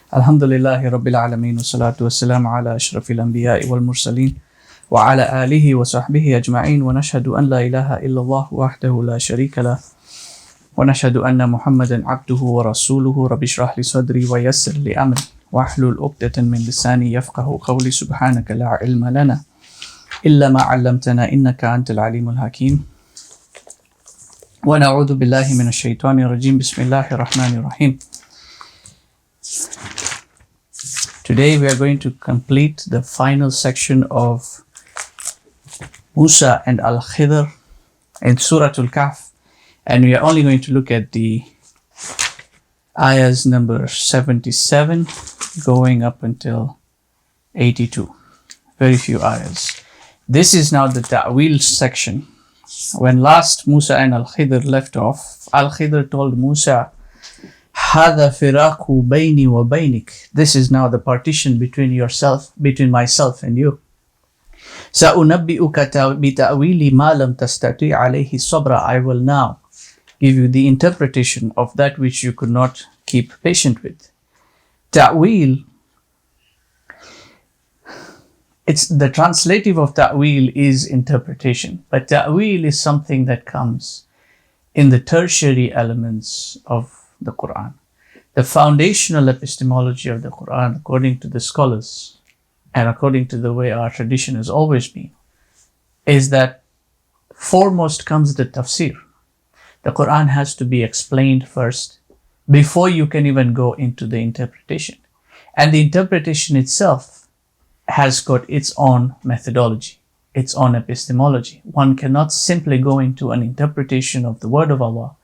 Alhamdulillahi Rabbil Alameen wa salatu wa salam ala ashrafil anbiya'i wal mursaleen wa ala alihi wa sahbihi ajma'in wa nashhadu an la ilaha illallah wahdahu la sharika lah wa nashhadu anna Muhammadan abduhu wa rasuluhu rabbi shrah li sadri wa yassir li amri wa ahlul uqdatan min lisani yafqahu qawli subhanaka la ilma lana illa ma 'allamtana innaka antal alimul hakim wa na'udhu billahi minash shaitanir rajim bismillahir rahmanir rahim. Today we are going to complete the final section of Musa and Al-Khidr in Surah Kahf, and we are only going to look at the ayahs number 77 going up until 82. Very few ayahs. This is now the Ta'wil section. When last Musa and Al-Khidr left off, Al-Khidr told Musa, هذا فراق بيني وبينك. This is now the partition between myself and you. سأنبئك بتأويل ما لم تستطيع عليه الصبر. I will now give you the interpretation of that which you could not keep patient with. Ta'wil, it's the translative of ta'wil is interpretation, but ta'wil is something that comes in the tertiary elements of the Quran. The foundational epistemology of the Quran, according to the scholars and according to the way our tradition has always been, is that foremost comes the tafsir. The Quran has to be explained first before you can even go into the interpretation. And the interpretation itself has got its own methodology, its own epistemology. One cannot simply go into an interpretation of the word of Allah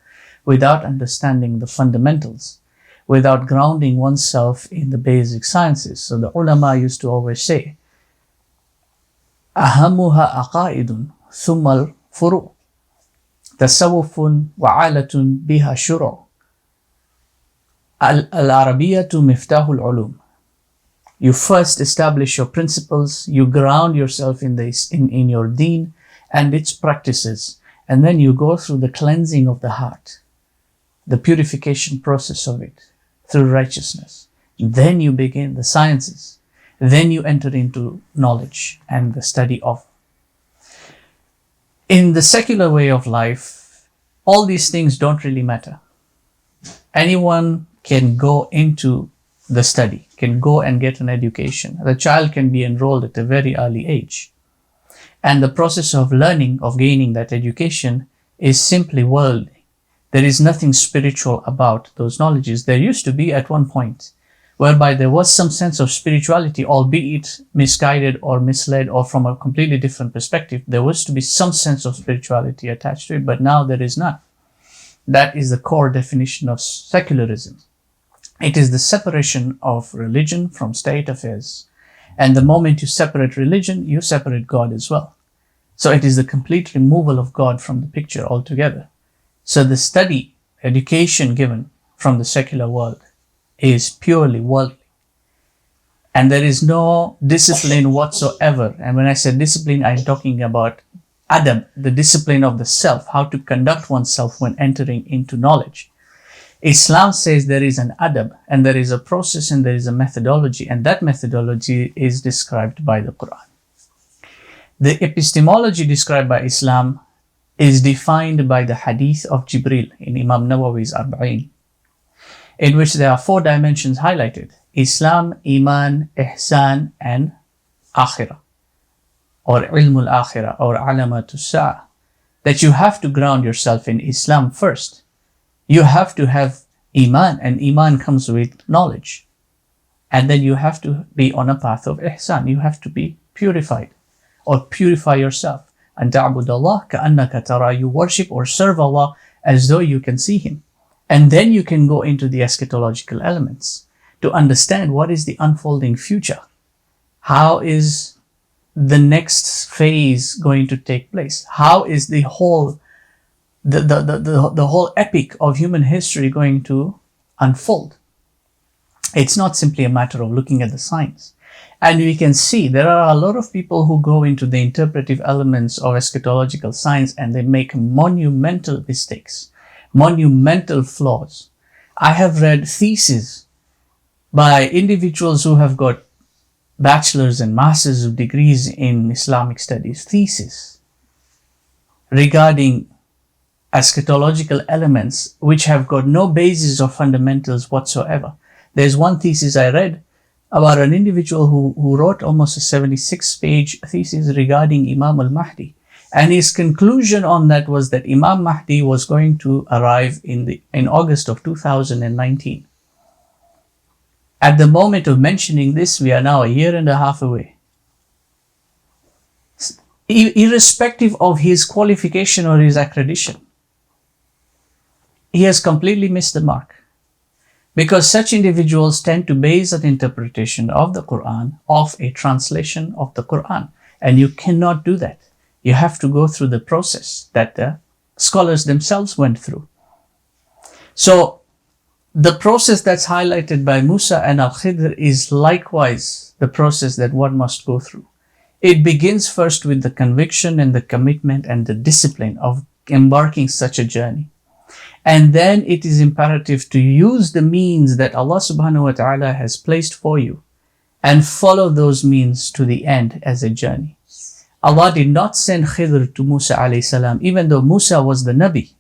without understanding the fundamentals, without grounding oneself in the basic sciences. So the ulama used to always say, أهمها عقائد ثم الفروع تصوف وعالة بها شروع العربية مفتاح العلوم. You first establish your principles, you ground yourself in your deen and its practices, and then you go through the cleansing of the heart, the purification process of it through righteousness. Then you begin the sciences. Then you enter into knowledge and the study of. In the secular way of life, all these things don't really matter. Anyone can go into the study, can go and get an education. The child can be enrolled at a very early age. And the process of learning, of gaining that education, is simply worldly. There is nothing spiritual about those knowledges. There used to be at one point, whereby there was some sense of spirituality, albeit misguided or misled or from a completely different perspective. There was to be some sense of spirituality attached to it, but now there is none. That is the core definition of secularism. It is the separation of religion from state affairs. And the moment you separate religion, you separate God as well. So it is the complete removal of God from the picture altogether. So the study, education given from the secular world is purely worldly. And there is no discipline whatsoever. And when I say discipline, I'm talking about adab, the discipline of the self, how to conduct oneself when entering into knowledge. Islam says there is an adab, and there is a process, and there is a methodology, and that methodology is described by the Quran. The epistemology described by Islam is defined by the hadith of Jibril in Imam Nawawi's Arba'in, in which there are 4 dimensions highlighted: Islam, Iman, Ihsan, and Akhirah, or Ilmul Akhirah, or Alamatus Sa'ah. That you have to ground yourself in Islam first. You have to have Iman, and Iman comes with knowledge. And then you have to be on a path of Ihsan. You have to be purified, or purify yourself. And ta'bud Allah ka'annaka tara, you worship or serve Allah as though you can see Him. And then you can go into the eschatological elements to understand what is the unfolding future. How is the next phase going to take place? How is the whole whole epic of human history going to unfold? It's not simply a matter of looking at the signs. And we can see there are a lot of people who go into the interpretive elements of eschatological science and they make monumental mistakes, monumental flaws. I have read theses by individuals who have got bachelor's and master's of degrees in Islamic studies, thesis regarding eschatological elements which have got no basis or fundamentals whatsoever. There's one thesis I read about an individual who wrote almost a 76-page thesis regarding Imam al-Mahdi. And his conclusion on that was that Imam Mahdi was going to arrive in August of 2019. At the moment of mentioning this, we are now a year and a half away. Irrespective of his qualification or his accreditation, he has completely missed the mark. Because such individuals tend to base an interpretation of the Quran off a translation of the Quran. And you cannot do that. You have to go through the process that the scholars themselves went through. So the process that's highlighted by Musa and Al-Khidr is likewise the process that one must go through. It begins first with the conviction and the commitment and the discipline of embarking such a journey. And then it is imperative to use the means that Allah subhanahu wa ta'ala has placed for you and follow those means to the end as a journey. Allah did not send Khidr to Musa alayhi salam, even though Musa was the Nabi.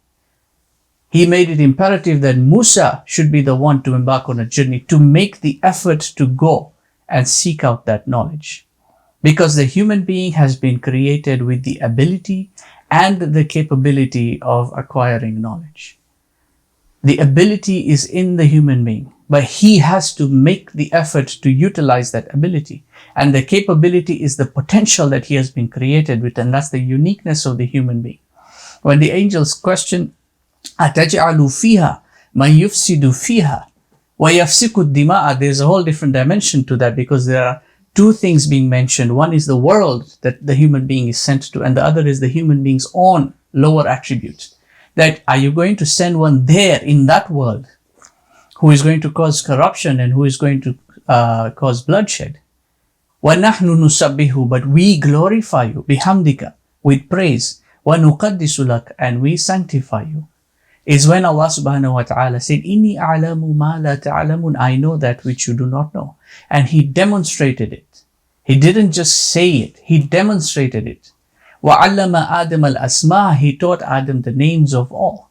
He made it imperative that Musa should be the one to embark on a journey, to make the effort to go and seek out that knowledge. Because the human being has been created with the ability and the capability of acquiring knowledge. The ability is in the human being, but he has to make the effort to utilize that ability. And the capability is the potential that he has been created with, and that's the uniqueness of the human being. When the angels question, أَتَجْعَلُ فِيهَا مَنْ يُفْسِدُ فِيهَا وَيَفْسِكُ الدِّمَاءَ, there's a whole different dimension to that, because there are two things being mentioned. One is the world that the human being is sent to, and the other is the human being's own lower attribute. That are you going to send one there in that world who is going to cause corruption and who is going to cause bloodshed? وَنَحْنُ نُسَبِّهُ, but we glorify you, bihamdika, with praise, وَنُقَدِّسُ لَكَ, and we sanctify you. Is when Allah subhanahu wa ta'ala said, إِنِّي أَعْلَمُ مَا لَا تَعْلَمُونَ, I know that which you do not know. And He demonstrated it. He didn't just say it, He demonstrated it. وَعَلَّمَ آدَمَ الْأَسْمَاءَ, He taught Adam the names of all.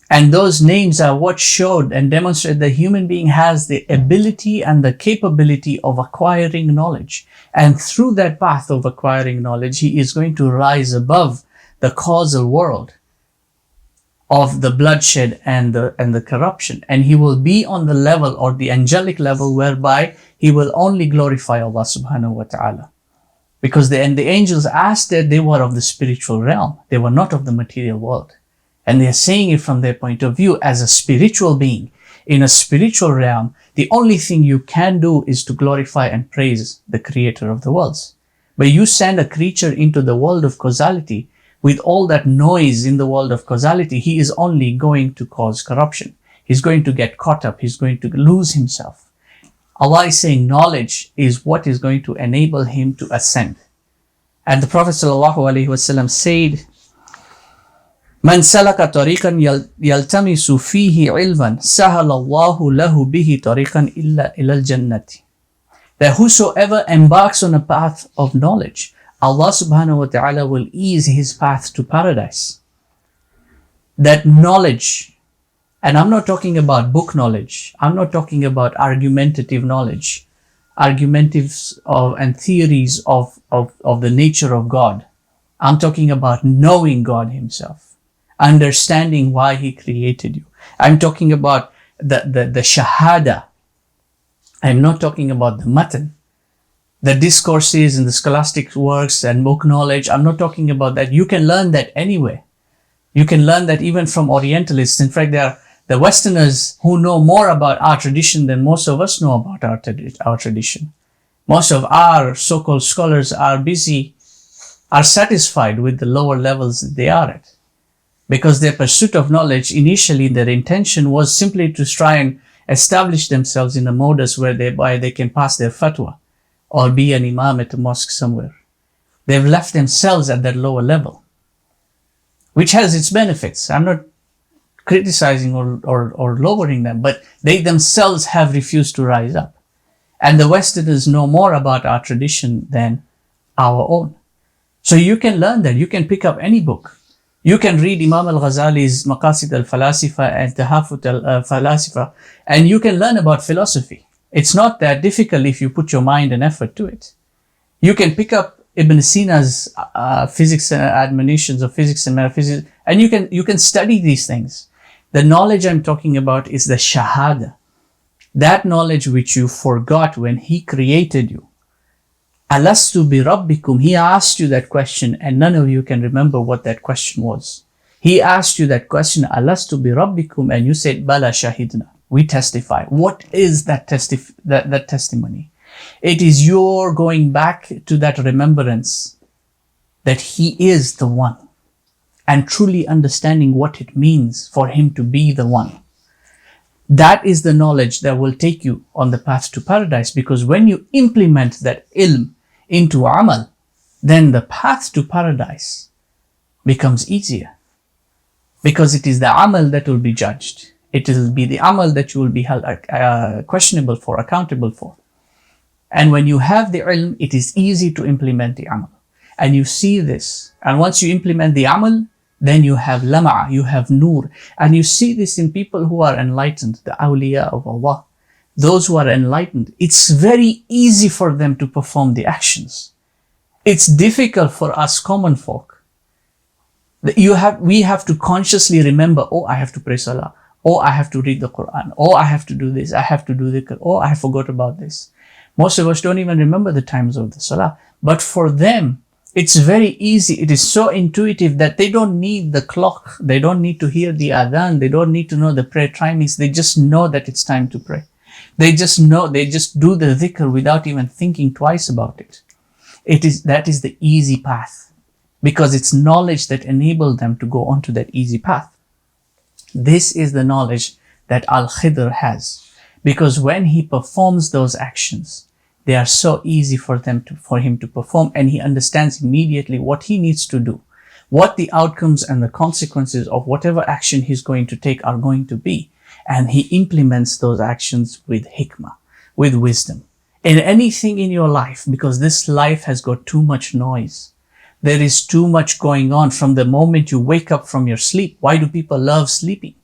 And those names are what showed and demonstrated that the human being has the ability and the capability of acquiring knowledge. And through that path of acquiring knowledge, he is going to rise above the causal world of the bloodshed and the corruption. And he will be on the level or the angelic level whereby he will only glorify Allah subhanahu wa ta'ala. Because the angels asked that they were of the spiritual realm. They were not of the material world. And they are saying it from their point of view as a spiritual being. In a spiritual realm, the only thing you can do is to glorify and praise the creator of the worlds. But you send a creature into the world of causality, with all that noise in the world of causality, he is only going to cause corruption. He's going to get caught up. He's going to lose himself. Allah is saying knowledge is what is going to enable him to ascend. And the Prophet ﷺ said, من سلك طريقا يلتمس فيه علما سهل الله له به طريقا إلى الجنة. That whosoever embarks on a path of knowledge, Allah subhanahu wa ta'ala will ease his path to paradise. That knowledge, and I'm not talking about book knowledge, I'm not talking about argumentative knowledge, argumentives and theories of the nature of God. I'm talking about knowing God Himself, understanding why He created you. I'm talking about the shahada. I'm not talking about the matan, the discourses and the scholastic works and book knowledge. I'm not talking about that. You can learn that anywhere. You can learn that even from Orientalists. In fact, there are the Westerners who know more about our tradition than most of us know about our tradition. Most of our so-called scholars are satisfied with the lower levels that they are at. Because their pursuit of knowledge, initially their intention was simply to try and establish themselves in a modus whereby they can pass their fatwa or be an imam at a mosque somewhere. They've left themselves at that lower level, which has its benefits. I'm not criticizing or lowering them, but they themselves have refused to rise up. And the Westerners know more about our tradition than our own. So you can learn that. You can pick up any book. You can read Imam al-Ghazali's Maqasid al-Falasifa and Tahafut al-Falasifa, and you can learn about philosophy. It's not that difficult if you put your mind and effort to it. You can pick up Ibn Sina's physics and admonitions of physics and metaphysics, and you can study these things. The knowledge I'm talking about is the shahada. That knowledge which you forgot when he created you. Alastu bi rabbikum. He asked you that question and none of you can remember what that question was. He asked you that question, Alastu bi rabbikum, and you said, Bala shahidna. We testify. What is that testimony? It is your going back to that remembrance that he is the one and truly understanding what it means for him to be the one. That is the knowledge that will take you on the path to paradise, because when you implement that ilm into amal, then the path to paradise becomes easier, because it is the amal that will be judged. It will be the amal that you will be held questionable for, accountable for. And when you have the ilm, it is easy to implement the amal. And you see this. And once you implement the amal, then you have lama', you have nur. And you see this in people who are enlightened, the awliya of Allah. Those who are enlightened, it's very easy for them to perform the actions. It's difficult for us common folk. We have to consciously remember, oh, I have to pray salah. Oh, I have to read the Quran. Oh, I have to do this. I have to do dhikr. Oh, I forgot about this. Most of us don't even remember the times of the salah. But for them, it's very easy. It is so intuitive that they don't need the clock. They don't need to hear the adhan. They don't need to know the prayer timings. They just know that it's time to pray. They just know, they just do the dhikr without even thinking twice about it. That is the easy path, because it's knowledge that enabled them to go onto that easy path. This is the knowledge that Al-Khidr has, because when he performs those actions, they are so easy for him to perform, and he understands immediately what he needs to do, what the outcomes and the consequences of whatever action he's going to take are going to be. And he implements those actions with hikmah, with wisdom. In anything in your life, because this life has got too much noise. There is too much going on from the moment you wake up from your sleep. Why do people love sleeping?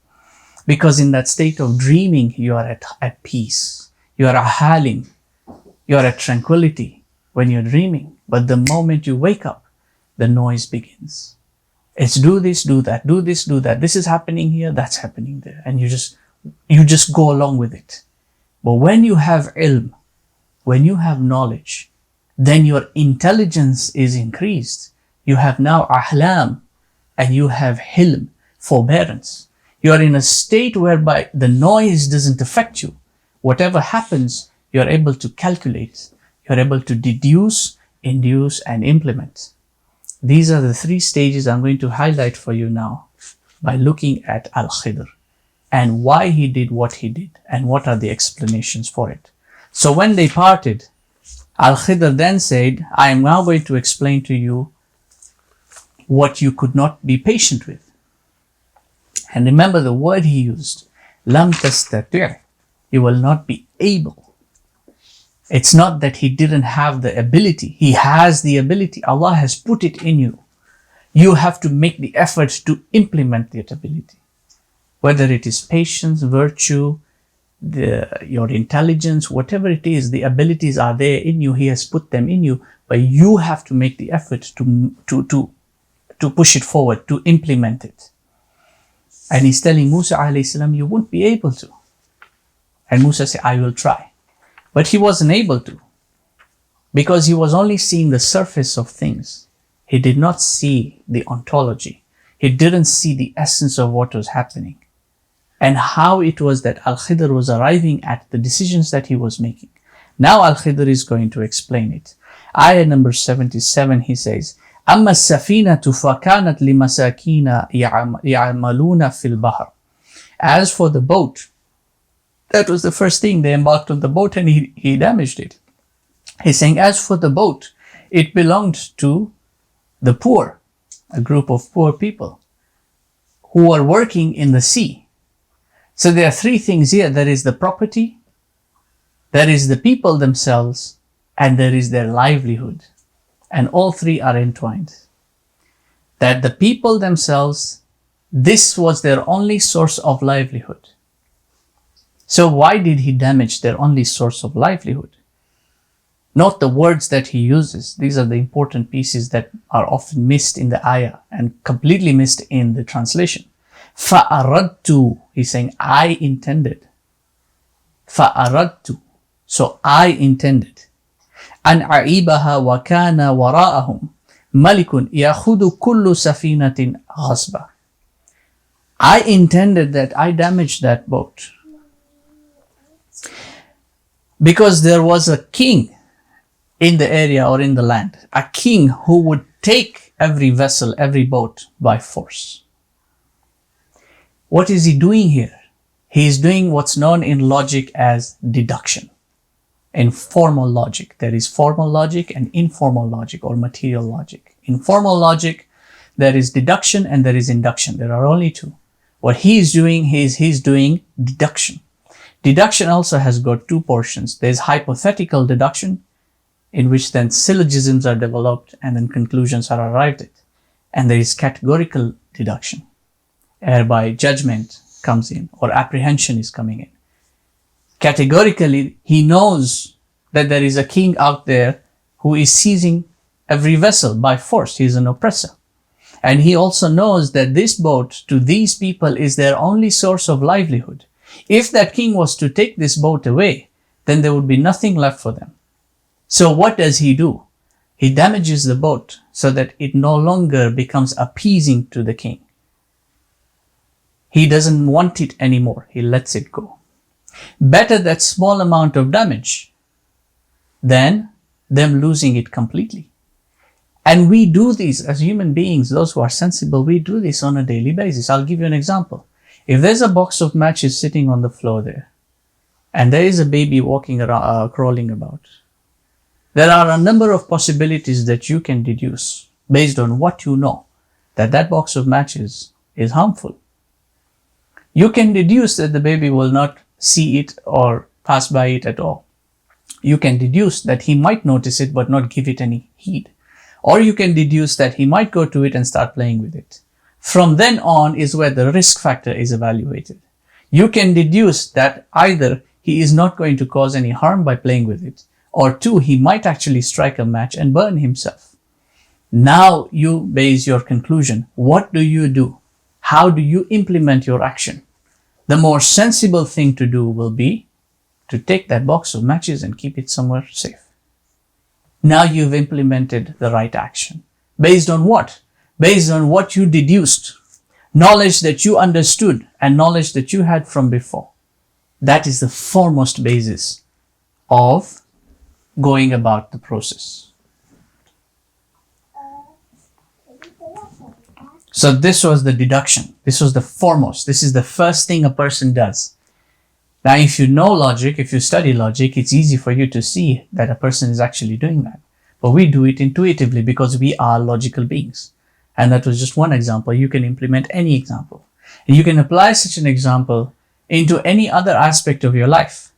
Because in that state of dreaming, you are at peace. You are a halim. You are at tranquility when you're dreaming. But the moment you wake up, the noise begins. It's do this, do that, do this, do that. This is happening here, that's happening there. And you just go along with it. But when you have ilm, when you have knowledge, then your intelligence is increased. You have now ahlam, and you have hilm, forbearance. You are in a state whereby the noise doesn't affect you. Whatever happens, you are able to calculate. You are able to deduce, induce, and implement. These are the three stages I'm going to highlight for you now by looking at Al-Khidr and why he did what he did and what are the explanations for it. So when they parted, Al-Khidr then said, I am now going to explain to you what you could not be patient with. And remember the word he used, Lam tastati', you will not be able. It's not that he didn't have the ability. He has the ability. Allah has put it in you. You have to make the effort to implement that ability. Whether it is patience, virtue, your intelligence, whatever it is, the abilities are there in you. He has put them in you, but you have to make the effort to push it forward, to implement it. And he's telling Musa alayhi salam, you won't be able to. And Musa said, I will try. But he wasn't able to, because he was only seeing the surface of things. He did not see the ontology. He didn't see the essence of what was happening and how it was that Al-Khidr was arriving at the decisions that he was making. Now Al-Khidr is going to explain it. Ayah number 77, he says, أَمَّا السَّفِينَةُ فَكَانَتْ لِمَسَاكِينَ يَعْمَلُونَ فِي الْبَحْرِ. As for the boat, that was the first thing. They embarked on the boat and he damaged it. He's saying, as for the boat, it belonged to the poor, a group of poor people who were working in the sea. So there are three things here. There is the property, there is the people themselves, and there is their livelihood. And all three are entwined. That the people themselves, this was their only source of livelihood. So why did he damage their only source of livelihood? Note the words that he uses. These are the important pieces that are often missed in the ayah and completely missed in the translation. فَأَرَدْتُ, he's saying, I intended. فَأَرَدْتُ, so I intended. أَنْ أَعِيبَهَا وَكَانَ وَرَاءَهُمْ مَلِكٌ يَأْخُذُ كُلُّ سَفِينَةٍ غَصْبًا. I intended that I damaged that boat. Because there was a king in the area or in the land, a king who would take every vessel, every boat by force. What is he doing here? He is doing what's known in logic as deduction. In formal logic, there is formal logic and informal logic or material logic. In formal logic, there is deduction and there is induction. There are only two. What he is doing is he's doing deduction. Deduction also has got two portions. There's hypothetical deduction, in which then syllogisms are developed and then conclusions are arrived at. And there is categorical deduction, whereby judgment comes in or apprehension is coming in. Categorically, he knows that there is a king out there who is seizing every vessel by force. He is an oppressor. And he also knows that this boat to these people is their only source of livelihood. If that king was to take this boat away, then there would be nothing left for them. So what does he do? He damages the boat so that it no longer becomes appeasing to the king. He doesn't want it anymore. He lets it go. Better that small amount of damage than them losing it completely. And we do this as human beings, those who are sensible, we do this on a daily basis. I'll give you an example. If there's a box of matches sitting on the floor there, and there is a baby walking around, crawling about, there are a number of possibilities that you can deduce based on what you know, that that box of matches is harmful. You can deduce that the baby will not see it or pass by it at all. You can deduce that he might notice it but not give it any heed. Or you can deduce that he might go to it and start playing with it. From then on is where the risk factor is evaluated. You can deduce that either he is not going to cause any harm by playing with it, or two, he might actually strike a match and burn himself. Now you base your conclusion. What do you do? How do you implement your action? The more sensible thing to do will be to take that box of matches and keep it somewhere safe. Now you've implemented the right action. Based on what? Based on what you deduced. Knowledge that you understood and knowledge that you had from before. That is the foremost basis of going about the process. So this was the deduction. This was the foremost. This is the first thing a person does. Now, if you know logic, if you study logic, it's easy for you to see that a person is actually doing that. But we do it intuitively because we are logical beings. And that was just one example. You can implement any example. And you can apply such an example into any other aspect of your life.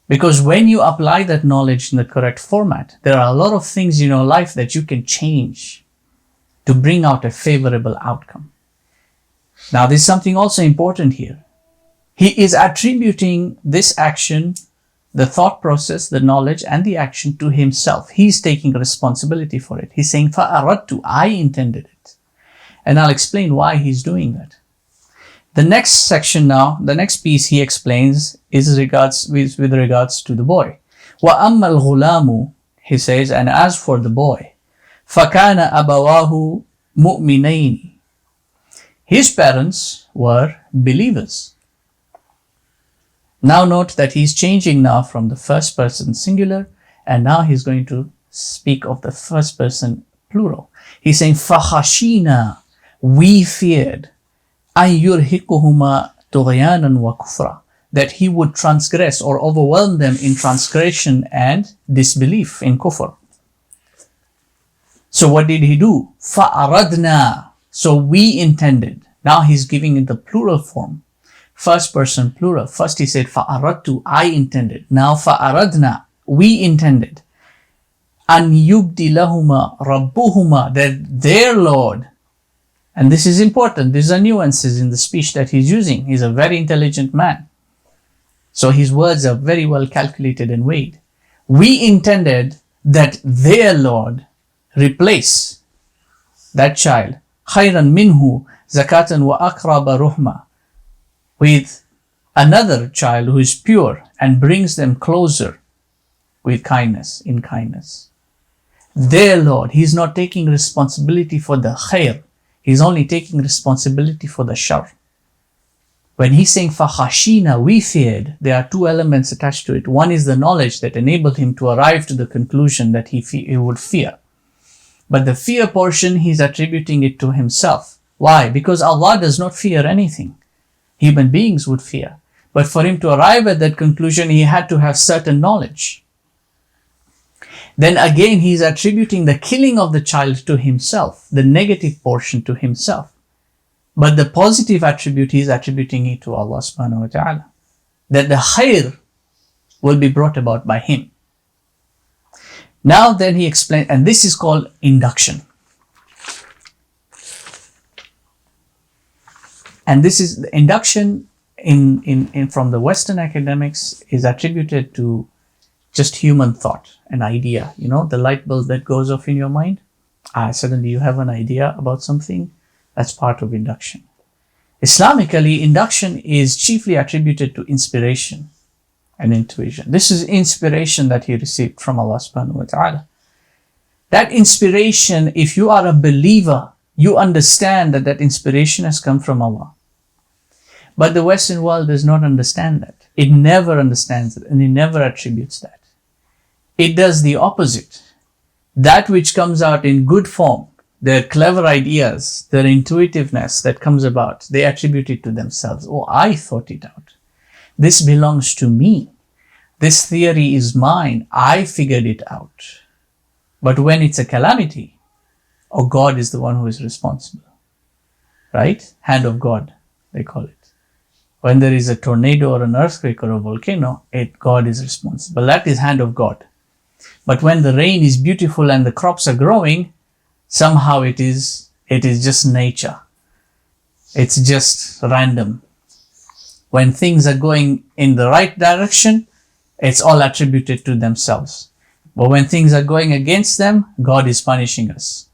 Because when you apply that knowledge in the correct format, there are a lot of things in your life that you can change to bring out a favorable outcome. Now, there's something also important here. He is attributing this action, the thought process, the knowledge, and the action to himself. He's taking responsibility for it. He's saying, فَأَرَدْتُ, I intended it. And I'll explain why he's doing that. The next section now, the next piece he explains is with regards to the boy. وَأَمَّا الْغُلَامُ, he says, and as for the boy, فَكَانَ أَبَوَاهُ مُؤْمِنَيْنِ, his parents were believers. Now note that he's changing now from the first person singular, and now he's going to speak of the first person plural. He's saying, فَخَشِينَا, we feared, أَن يُرْهِقُهُمَا طُغْيَانًا وَكُفْرًا, that he would transgress or overwhelm them in transgression and disbelief in kufr. So what did he do? فَأَرَدْنَا, so we intended. Now he's giving it the plural form. First person plural. First he said, فَأَرَدْتُ, I intended. Now فَأَرَدْنَا, we intended. أَنْ يُبْدِ لَهُمَا رَبُّهُمَا, that their Lord, and this is important, these are nuances in the speech that he's using. He's a very intelligent man. So his words are very well calculated and weighed. We intended that their Lord replace that child, خَيْرًا مِنْهُ زَكَاةً وَأَقْرَبَ رُحْمًا, with another child who is pure and brings them closer with kindness, in kindness. Their Lord, he's not taking responsibility for the khair, he's only taking responsibility for the shar. When he's saying فَخَشِينَا, we feared, there are two elements attached to it. One is the knowledge that enabled him to arrive to the conclusion that he would fear. But the fear portion, he's attributing it to himself. Why? Because Allah does not fear anything. Human beings would fear. But for him to arrive at that conclusion, he had to have certain knowledge. Then again, he's attributing the killing of the child to himself, the negative portion to himself. But the positive attribute, he's attributing it to Allah subhanahu wa ta'ala. That the khair will be brought about by him. Now then he explained, and this is called induction. And this is the induction in from the Western academics is attributed to just human thought, an idea. You know, the light bulb that goes off in your mind. Suddenly you have an idea about something. That's part of induction. Islamically, induction is chiefly attributed to inspiration and intuition. This is inspiration that he received from Allah subhanahu wa ta'ala. That inspiration, if you are a believer, you understand that that inspiration has come from Allah. But the Western world does not understand that. It never understands it and it never attributes that. It does the opposite. That which comes out in good form, their clever ideas, their intuitiveness that comes about, they attribute it to themselves. Oh, I thought it out. This belongs to me. This theory is mine. I figured it out. But when it's a calamity, oh, God is the one who is responsible. Right? Hand of God, they call it. When there is a tornado or an earthquake or a volcano, God is responsible. That is hand of God. But when the rain is beautiful and the crops are growing, somehow it is just nature. It's just random. When things are going in the right direction, it's all attributed to themselves. But when things are going against them, God is punishing us.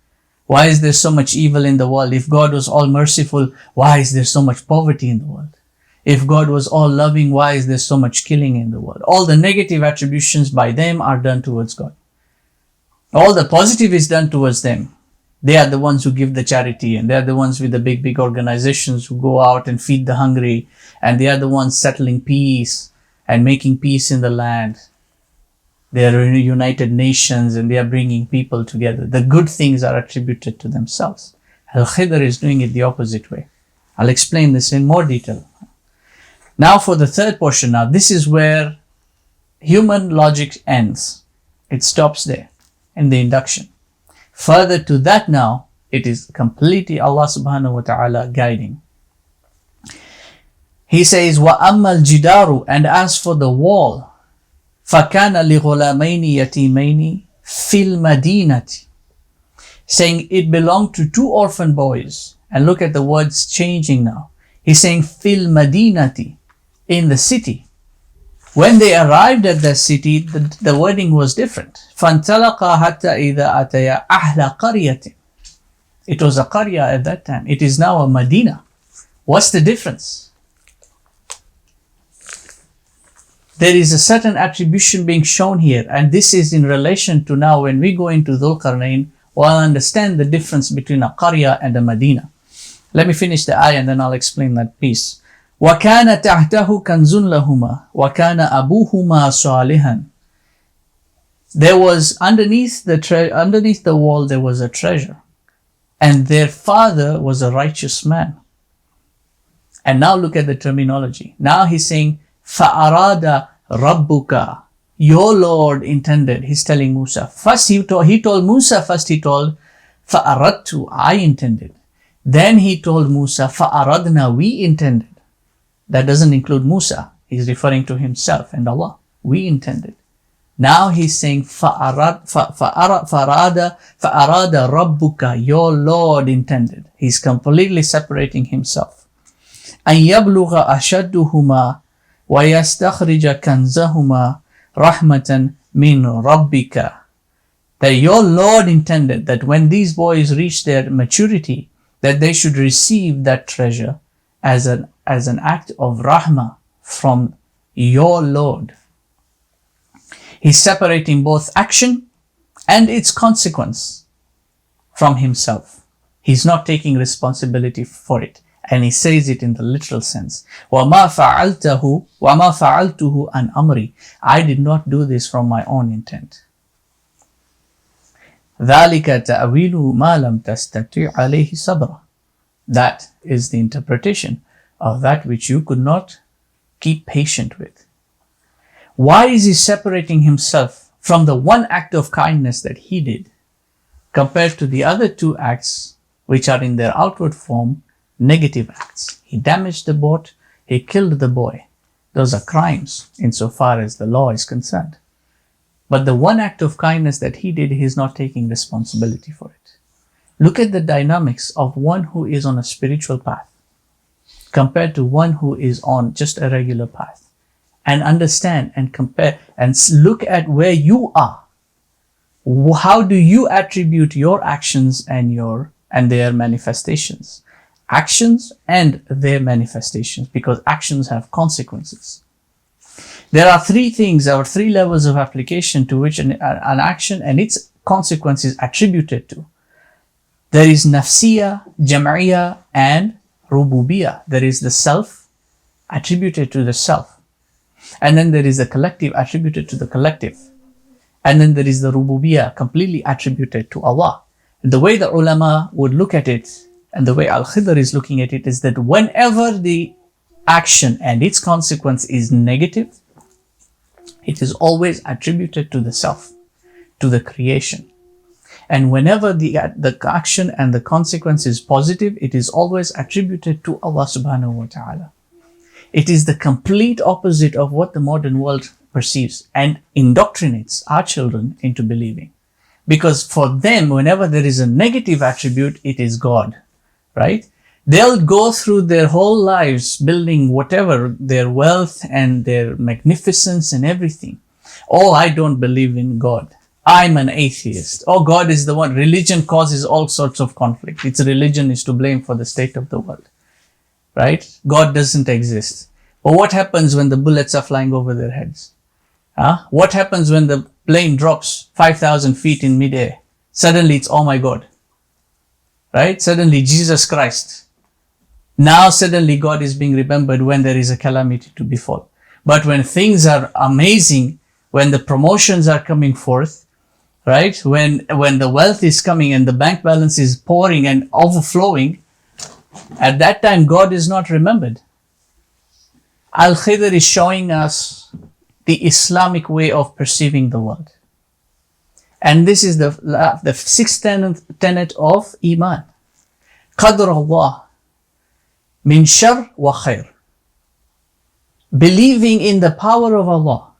Why is there so much evil in the world? If God was all merciful, why is there so much poverty in the world? If God was all loving, why is there so much killing in the world? All the negative attributions by them are done towards God. All the positive is done towards them. They are the ones who give the charity, and they are the ones with the big organizations who go out and feed the hungry, and they are the ones settling peace and making peace in the land. They are United Nations and they are bringing people together. The good things are attributed to themselves. Al-Khidr is doing it the opposite way. I'll explain this in more detail. Now for the third portion. Now this is where human logic ends. It stops there in the induction. Further to that now, it is completely Allah subhanahu wa ta'ala guiding. He says, وَأَمَّا الْجِدَارُ, and as for the wall, فَكَانَ لِغُلَامَيْنِ يَتِيمَيْنِ فِي الْمَدِينَةِ, saying it belonged to two orphan boys. And look at the words changing now. He's saying فِي الْمَدِينَةِ, in the city. When they arrived at the city, the wording was different. فَانْتَلَقَا حَتَّى إِذَا أَتَيَا أَهْلَ قَرْيَةٍ. It was a qarya at that time. It is now a Medina. What's the difference? There is a certain attribution being shown here, and this is in relation to now when we go into Dhul Qarnayn, we'll understand the difference between a qarya and a Medina. Let me finish the ayah and then I'll explain that piece. وَكَانَ تَحْتَهُ كَنْزٌ لَهُمَا وَكَانَ أَبُوهُمَا صَالِحًا. There was underneath the wall there was a treasure, and their father was a righteous man. And now look at the terminology. Now he's saying فَأَرَادَ رَبُّكَ, your Lord intended. He's telling Musa. First he told Musa, he told فَأَرَدْتُ, I intended. Then he told Musa, فَأَرَدْنَا, we intended. That doesn't include Musa. He's referring to himself and Allah. We intended. Now he's saying, فَأَرَادَ رَبُّكَ, your Lord intended. He's completely separating himself. أَن يَبْلُغَ أَشَدُّهُمَا وَيَسْتَخْرِجَ كَنْزَهُمَا رَحْمَةً مِّن رَبِّكَ. That your Lord intended that when these boys reach their maturity, that they should receive that treasure as an act of rahmah from your Lord. He's separating both action and its consequence from himself. He's not taking responsibility for it. And he says it in the literal sense. وَمَا فَعَلْتُهُ عَنْ أَمْرِي. I did not do this from my own intent. ذَلِكَ تَأْوِيلُ مَا لَمْ تَسْتَطِعْ عَلَيْهِ صَبْرًا. That is the interpretation of that which you could not keep patient with. Why is he separating himself from the one act of kindness that he did compared to the other two acts which are in their outward form negative acts? He damaged the boat, he killed the boy. Those are crimes insofar as the law is concerned. But the one act of kindness that he did, he is not taking responsibility for it. Look at the dynamics of one who is on a spiritual path compared to one who is on just a regular path. And understand and compare and look at where you are. How do you attribute your actions and their manifestations? Actions and their manifestations, because actions have consequences. There are three things or three levels of application to which an action and its consequence is attributed to. There is nafsiyah, jam'iyah, and rububiyah. There is the self attributed to the self. And then there is the collective attributed to the collective. And then there is the rububiyah completely attributed to Allah. And the way the ulama would look at it, and the way Al-Khidr is looking at it, is that whenever the action and its consequence is negative, it is always attributed to the self, to the creation. And whenever the action and the consequence is positive, it is always attributed to Allah subhanahu wa ta'ala. It is the complete opposite of what the modern world perceives and indoctrinates our children into believing. Because for them, whenever there is a negative attribute, it is God, right? They'll go through their whole lives building whatever, their wealth and their magnificence and everything. Oh, I don't believe in God. I'm an atheist. Oh, God is the one. Religion causes all sorts of conflict. Its religion is to blame for the state of the world. Right? God doesn't exist. But what happens when the bullets are flying over their heads? What happens when the plane drops 5,000 feet in midair? Suddenly it's, oh my God. Right? Suddenly Jesus Christ. Now suddenly God is being remembered when there is a calamity to befall. But when things are amazing, when the promotions are coming forth, right? When the wealth is coming and the bank balance is pouring and overflowing, at that time, God is not remembered. Al-Khidr is showing us the Islamic way of perceiving the world. And this is the sixth tenet of Iman. Qadr Allah min shar wa khair. Believing in the power of Allah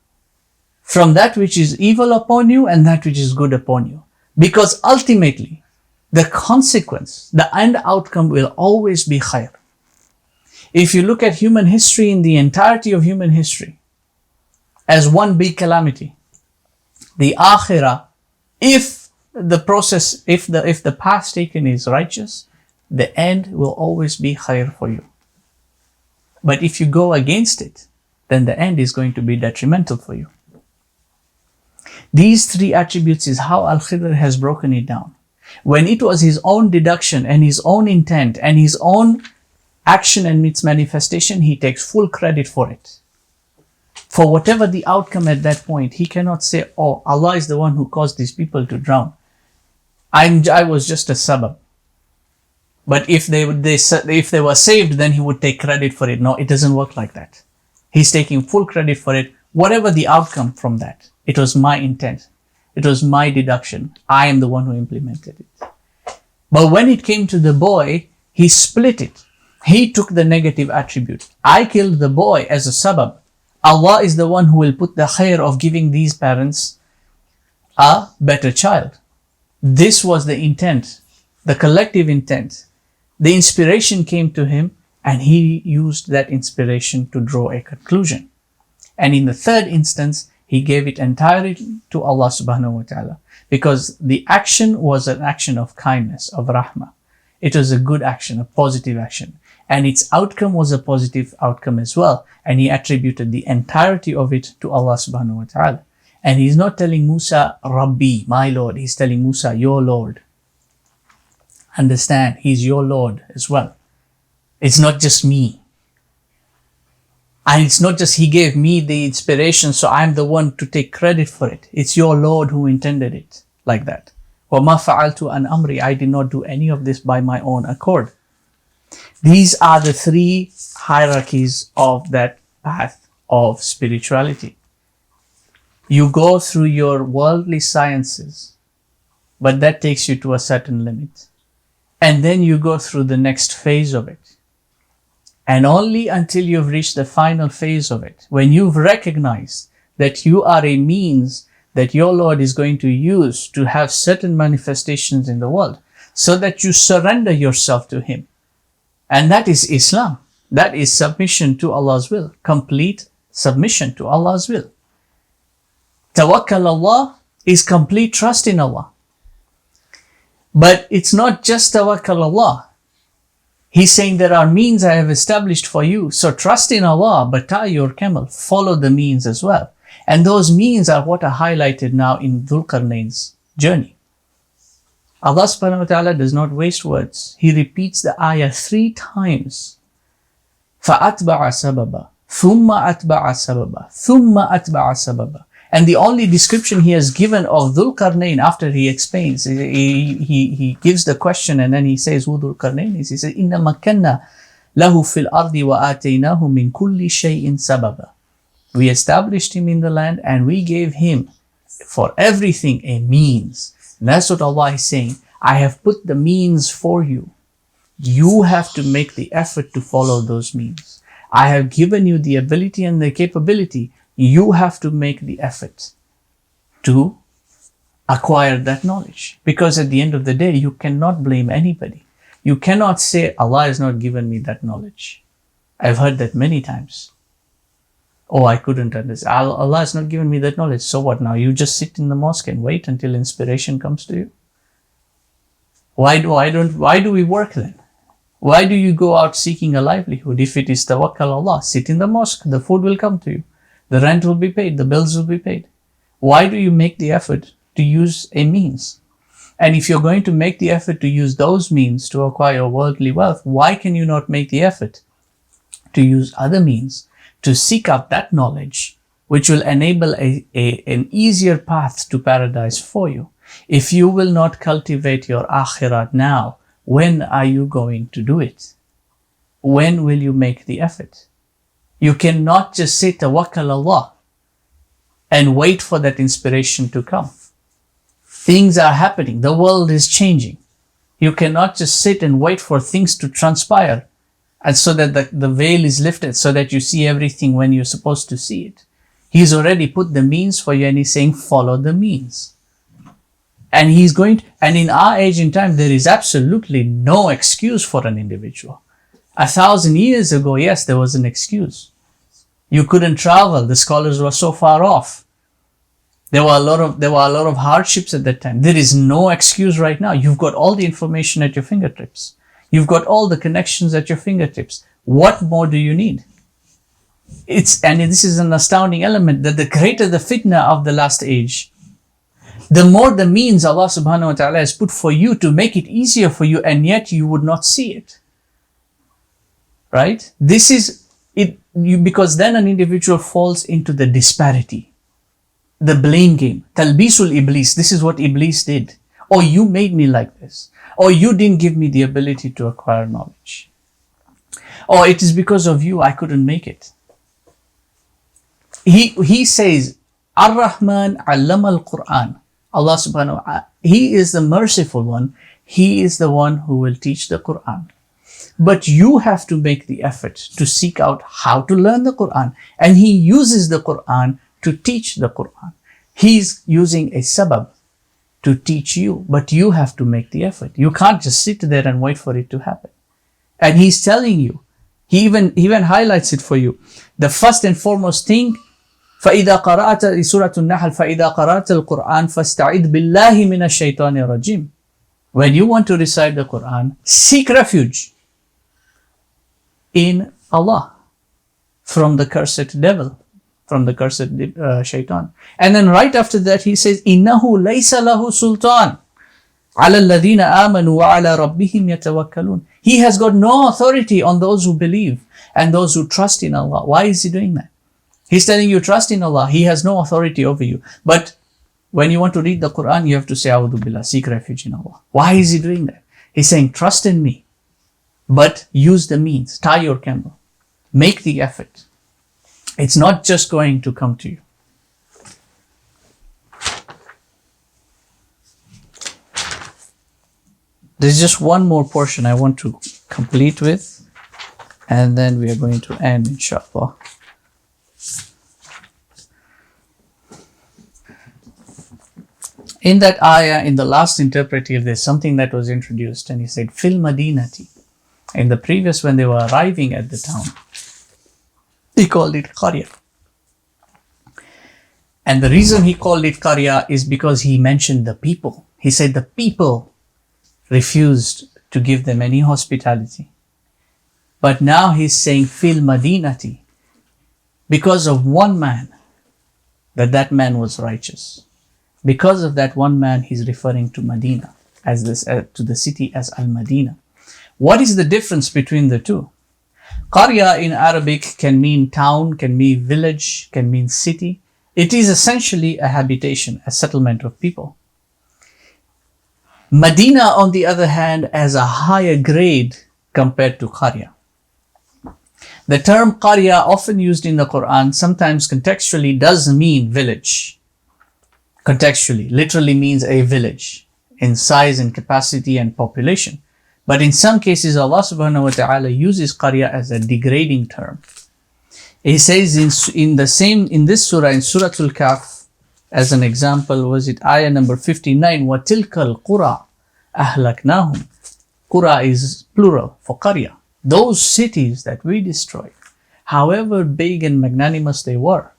from that which is evil upon you and that which is good upon you. Because ultimately, the consequence, the end outcome will always be khair. If you look at human history, in the entirety of human history, as one big calamity, the akhirah, if the path taken is righteous, the end will always be khair for you. But if you go against it, then the end is going to be detrimental for you. These three attributes is how Al-Khidr has broken it down. When it was his own deduction and his own intent and his own action and its manifestation, he takes full credit for it. For whatever the outcome at that point, he cannot say, oh, Allah is the one who caused these people to drown. I was just a sabab. But if they were saved, then he would take credit for it. No, it doesn't work like that. He's taking full credit for it. Whatever the outcome from that, it was my intent. It was my deduction. I am the one who implemented it. But when it came to the boy, He split it. He took the negative attribute. I killed the boy as a sabab. Allah is the one who will put the khair of giving these parents a better child. This was the intent, the collective intent. The inspiration came to him and he used that inspiration to draw a conclusion. And in the third instance, he gave it entirely to Allah subhanahu wa ta'ala, because the action was an action of kindness, of rahmah. It was a good action, a positive action. And its outcome was a positive outcome as well. And he attributed the entirety of it to Allah subhanahu wa ta'ala. And he's not telling Musa, Rabbi, my Lord. He's telling Musa, your Lord. Understand, he's your Lord as well. It's not just me. And it's not just he gave me the inspiration, so I'm the one to take credit for it. It's your Lord who intended it like that. وَمَا فَعَلْتُ أَنْ أَمْرِي, I did not do any of this by my own accord. These are the three hierarchies of that path of spirituality. You go through your worldly sciences, but that takes you to a certain limit. And then you go through the next phase of it. And only until you've reached the final phase of it, when you've recognized that you are a means that your Lord is going to use to have certain manifestations in the world, so that you surrender yourself to Him. And that is Islam. That is submission to Allah's will. Complete submission to Allah's will. Tawakkal Allah is complete trust in Allah. But it's not just tawakkal Allah. He's saying there are means I have established for you. So trust in Allah, but tie your camel. Follow the means as well. And those means are what are highlighted now in Dhul Qarnayn's journey. Allah subhanahu wa ta'ala does not waste words. He repeats the ayah 3 times. فَأَتْبَعَ سَبَبًا ثُمَّ أَتْبَعَ سَبَبًا ثُمَّ أَتْبَعَ سَبَبًا. And the only description he has given of Dhul Qarnayn after he explains, he gives the question and then he says who Dhul Qarnayn is. He says, إِنَّ مَكَّنَّا لَهُ فِي الْأَرْضِ وَآتَيْنَاهُ مِنْ كُلِّ شَيْءٍ سَبَبًا. We established him in the land and we gave him for everything a means. And that's what Allah is saying. I have put the means for you. You have to make the effort to follow those means. I have given you the ability and the capability. You have to make the effort to acquire that knowledge. Because at the end of the day, you cannot blame anybody. You cannot say, Allah has not given me that knowledge. I've heard that many times. Oh, I couldn't understand. Allah has not given me that knowledge. So what now? You just sit in the mosque and wait until inspiration comes to you? Why do we work then? Why do you go out seeking a livelihood? If it is tawakkal Allah, sit in the mosque, the food will come to you. The rent will be paid, the bills will be paid. Why do you make the effort to use a means? And if you're going to make the effort to use those means to acquire worldly wealth, why can you not make the effort to use other means to seek out that knowledge which will enable an easier path to paradise for you? If you will not cultivate your akhirah now, when are you going to do it? When will you make the effort? You cannot just say tawakkal Allah and wait for that inspiration to come. Things are happening. The world is changing. You cannot just sit and wait for things to transpire and so that the veil is lifted so that you see everything when you're supposed to see it. He's already put the means for you and he's saying follow the means. And in our age and time, there is absolutely no excuse for an individual. 1,000 years ago, yes, there was an excuse. You couldn't travel. The scholars were so far off. There were a lot of hardships at that time. There is no excuse right now. You've got all the information at your fingertips. You've got all the connections at your fingertips. What more do you need? And this is an astounding element that the greater the fitna of the last age, the more the means Allah subhanahu wa ta'ala has put for you to make it easier for you, and yet you would not see it. Right? This is it, because then an individual falls into the disparity, the blame game. Talbisul Iblis, this is what Iblis did. Oh, you made me like this. Or you didn't give me the ability to acquire knowledge. Or it is because of you I couldn't make it. He says, Ar-Rahman allama al-Quran. Allah subhanahu wa ta'ala, He is the merciful one. He is the one who will teach the Quran. But you have to make the effort to seek out how to learn the Quran. And he uses the Quran to teach the Quran. He's using a sabab to teach you, but you have to make the effort. You can't just sit there and wait for it to happen. And he's telling you, he even highlights it for you. The first and foremost thing, فَإِذَا قَرَأْتَ Surah An-Nahl, فَإِذَا قَرَأْتَ الْقُرْآنَ فَاسْتَعِذْ بِاللَّهِ مِنَ الشَّيْطَانِ الرَّجِيمِ. When you want to recite the Quran, seek refuge in Allah from the cursed devil, from the cursed shaitan. And then right after that he says, إِنَّهُ لَيْسَ لَهُ سُلْطَانٌ عَلَى الَّذِينَ آمَنُوا وَعَلَى رَبِّهِمْ يَتَوَكَّلُونَ. He has got no authority on those who believe and those who trust in Allah. Why is he doing that? He's telling you trust in Allah. He has no authority over you. But when you want to read the Quran, you have to say, A'udhu Billah, seek refuge in Allah. Why is he doing that? He's saying, trust in me, but use the means. Tie your camel. Make the effort. It's not just going to come to you. There's just one more portion I want to complete with, and then we are going to end, inshallah. In that ayah, in the last interpretive, there's something that was introduced, and he said, Fil Madinati. In the previous, when they were arriving at the town, he called it Qarya. And the reason he called it Qarya is because he mentioned the people. He said the people refused to give them any hospitality. But now he's saying Fil Madinati, because of one man, that man was righteous. Because of that one man, he's referring to Medina, as this to the city as Al-Madinah. What is the difference between the two? Qarya in Arabic can mean town, can mean village, can mean city. It is essentially a habitation, a settlement of people. Medina, on the other hand, has a higher grade compared to Qarya. The term Qarya, often used in the Quran, sometimes contextually does mean village. Contextually, literally means a village in size and capacity and population. But in some cases, Allah subhanahu wa ta'ala uses Qarya as a degrading term. He says in this surah, in Surah Kahf, as an example, was it ayah number 59, وَتِلْكَ الْقُرَى أَهْلَكْنَاهُمْ. Qura is plural for Qarya. Those cities that we destroyed, however big and magnanimous they were,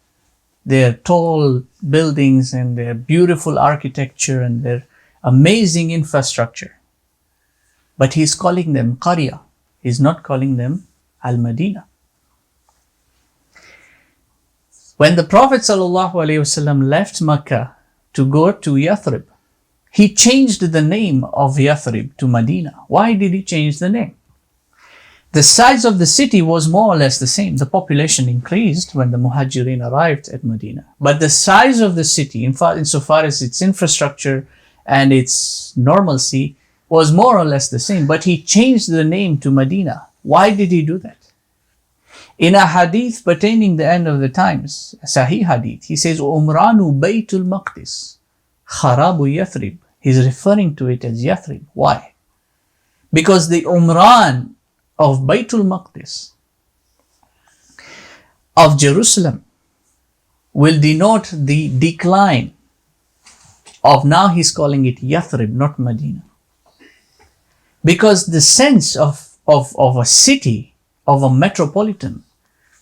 their tall buildings and their beautiful architecture and their amazing infrastructure. But he's calling them Qarya. He's not calling them Al-Madinah. When the Prophet ﷺ left Mecca to go to Yathrib, he changed the name of Yathrib to Medina. Why did he change the name? The size of the city was more or less the same. The population increased when the Muhajirin arrived at Medina. But the size of the city, insofar as its infrastructure and its normalcy, was more or less the same. But he changed the name to Medina. Why did he do that? In a hadith pertaining the end of the times, a Sahih hadith, he says, Umranu Baytul Maqdis, Kharabu Yathrib. He's referring to it as Yathrib. Why? Because the Umran of Baytul Maqdis, of Jerusalem, will denote the decline of, now he's calling it Yathrib, not Medina. Because the sense of a city, of a metropolitan,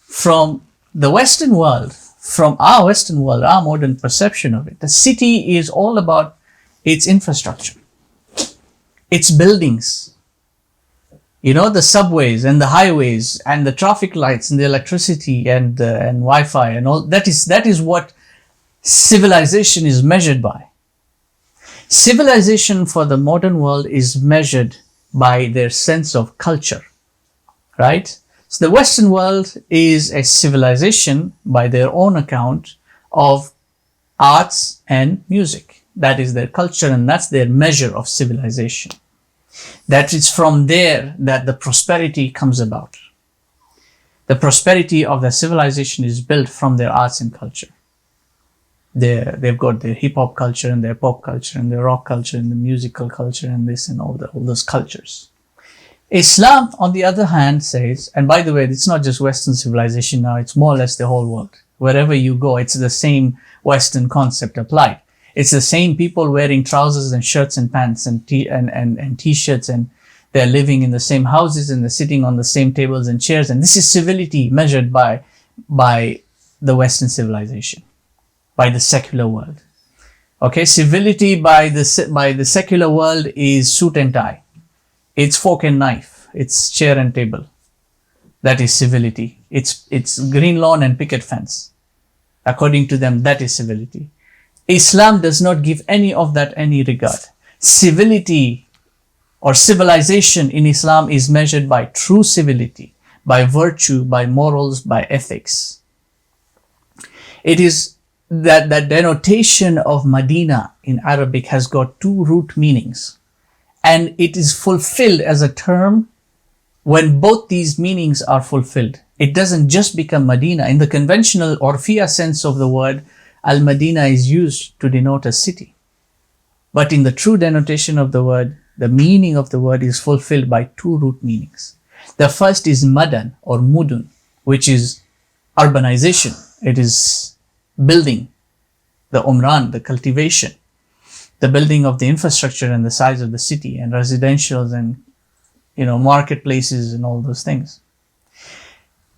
from the Western world, from our Western world, our modern perception of it, the city is all about its infrastructure, its buildings, the subways and the highways and the traffic lights and the electricity and Wi-Fi and all. That is what civilization is measured by. Civilization for the modern world is measured by their sense of culture, right? So the Western world is a civilization by their own account of arts and music. That is their culture, and that's their measure of civilization. That it's from there that the prosperity comes about. The prosperity of the civilization is built from their arts and culture. They've got their hip-hop culture and their pop culture and their rock culture and the musical culture and this and all those cultures. Islam, on the other hand, says, and by the way, it's not just Western civilization now, it's more or less the whole world. Wherever you go, it's the same Western concept applied. It's the same people wearing trousers and shirts and pants and t-shirts, and they're living in the same houses and they're sitting on the same tables and chairs. And this is civility measured by the Western civilization, by the secular world. Okay, civility by the secular world is suit and tie. It's fork and knife. It's chair and table. That is civility. It's green lawn and picket fence. According to them, that is civility. Islam does not give any of that any regard. Civility or civilization in Islam is measured by true civility, by virtue, by morals, by ethics. It is that denotation of Medina in Arabic has got two root meanings. And it is fulfilled as a term when both these meanings are fulfilled. It doesn't just become Medina. In the conventional Orfiya sense of the word, Al-Madina is used to denote a city. But in the true denotation of the word, the meaning of the word is fulfilled by two root meanings. The first is Madan or Mudun, which is urbanization. It is building, the umran, the cultivation, the building of the infrastructure and the size of the city and residentials and, marketplaces and all those things.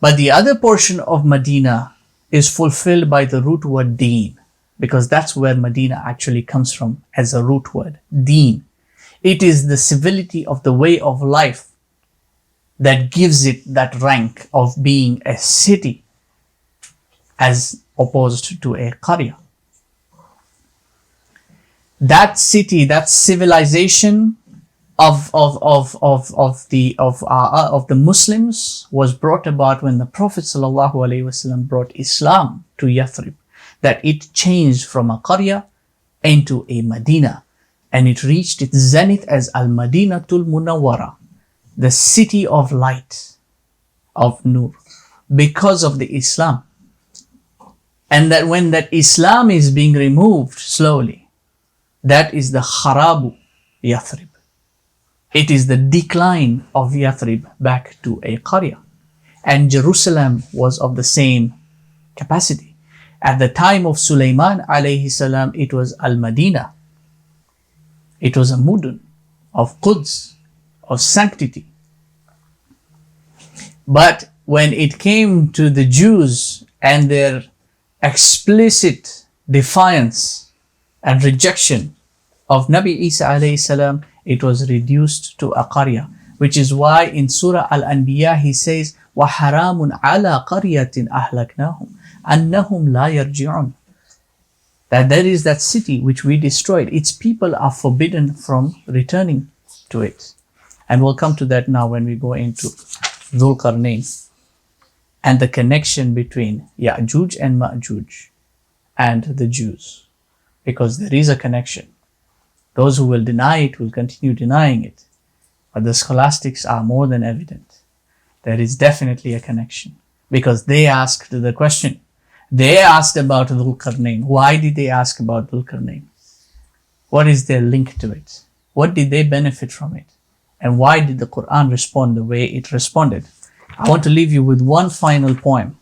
But the other portion of Medina is fulfilled by the root word deen, because that's where Medina actually comes from as a root word, deen. It is the civility of the way of life that gives it that rank of being a city as opposed to a qarya. That city, that civilization of the Muslims was brought about when the Prophet ﷺ brought Islam to Yathrib. That it changed from a qarya into a Medina, and it reached its zenith as Al-Madinatul Munawwara, the city of light, of Nur, because of the Islam. And that when that Islam is being removed slowly, that is the Kharabu Yathrib. It is the decline of Yathrib back to a qarya. And Jerusalem was of the same capacity. At the time of Sulaiman alayhi salam, it was Al-Madina. It was a mudun of Quds, of sanctity. But when it came to the Jews and their explicit defiance and rejection of Nabi Isa alayhi salam, it was reduced to a qarya, which is why in Surah Al-Anbiya he says, وَحَرَامٌ عَلَى قَرْيَةٍ أَهْلَكْنَاهُمْ أَنَّهُمْ لَا يَرْجِعُونَ. That there is that city which we destroyed. Its people are forbidden from returning to it. And we'll come to that now when we go into Dhul Qarnayn and the connection between Ya'juj and Ma'juj and the Jews. Because there is a connection. Those who will deny it will continue denying it. But the scholastics are more than evident. There is definitely a connection. Because they asked the question. They asked about Dhul Qarnayn. Why did they ask about Dhul Qarnayn? What is their link to it? What did they benefit from it? And why did the Quran respond the way it responded? I want to leave you with one final poem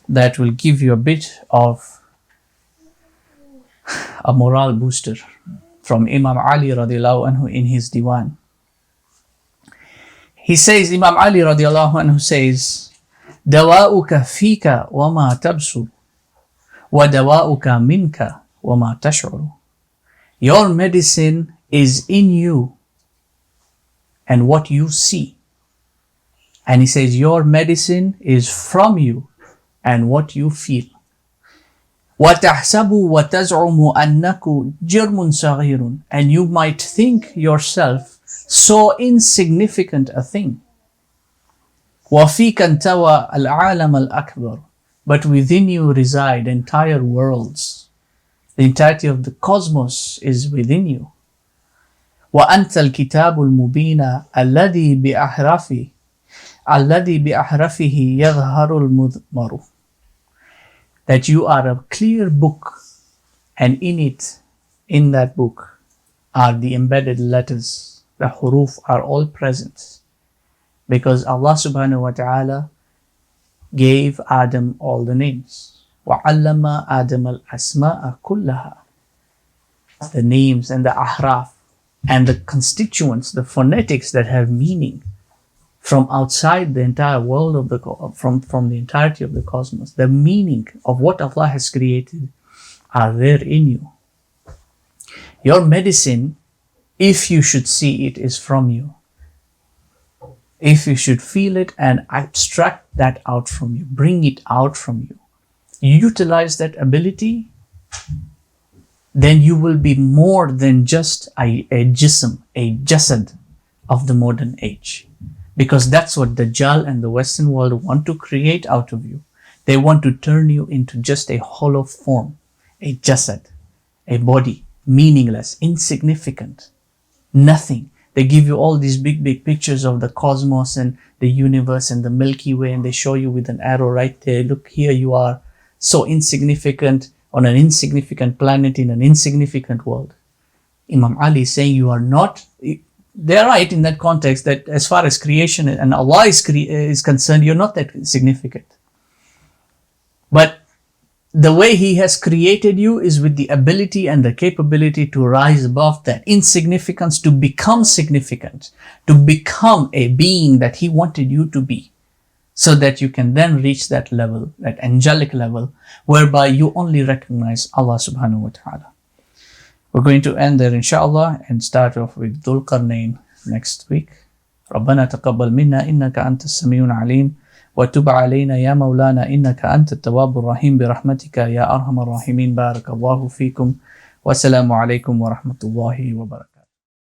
that will give you a bit of a morale booster from Imam Ali radiallahu anhu in his diwan. He says, Imam Ali radiallahu anhu says, دواؤك فيك وما تبصر ودواؤك منك وما تشعر. Your medicine is in you and what you see. And he says, your medicine is from you and what you feel. وَتَحْسَبُ وَتَزْعُمُ أَنَّكُ جِرْمٌ صَغِيرٌ. And you might think yourself so insignificant a thing. وَفِيكَ انْتَوَى الْعَالَمَ الْأَكْبَرُ. But within you reside entire worlds. The entirety of the cosmos is within you. وَأَنْتَ الْكِتَابُ الْمُبِينَ الَّذِي بِأَحْرَفِهِ يَظْهَرُ الْمُضْمَرُ. That you are a clear book, and in that book, are the embedded letters. The huruf are all present. Because Allah subhanahu wa ta'ala gave Adam all the names. وَعَلَّمَ آدَمَ الْأَسْمَاءَ كُلَّهَا. The names and the ahraf and the constituents, the phonetics that have meaning from outside the entire world of from the entirety of the cosmos. The meaning of what Allah has created are there in you. Your medicine, if you should see it, is from you. If you should feel it and abstract that out from you, bring it out from you, utilize that ability, then you will be more than just a jism, a jasad of the modern age. Because that's what Dajjal and the Western world want to create out of you. They want to turn you into just a hollow form, a jasad, a body, meaningless, insignificant, nothing. They give you all these big pictures of the cosmos and the universe and the Milky Way, and they show you with an arrow right there. Look, here you are, so insignificant on an insignificant planet in an insignificant world. Imam Ali is saying you are not. They're right in that context that as far as creation and Allah is concerned, you're not that significant. But the way He has created you is with the ability and the capability to rise above that insignificance, to become significant, to become a being that He wanted you to be, so that you can then reach that level, that angelic level, whereby you only recognize Allah subhanahu wa ta'ala. We're going to end there inshallah and start off with Dhul Qarnayn next week. ربنا تقبل منا إنك أنت السميع العليم وتب علينا يا مولانا إنك أنت التواب الرحيم برحمتك يا أرحم الراحمين. بارك الله فيكم والسلام عليكم ورحمة الله وبركاته.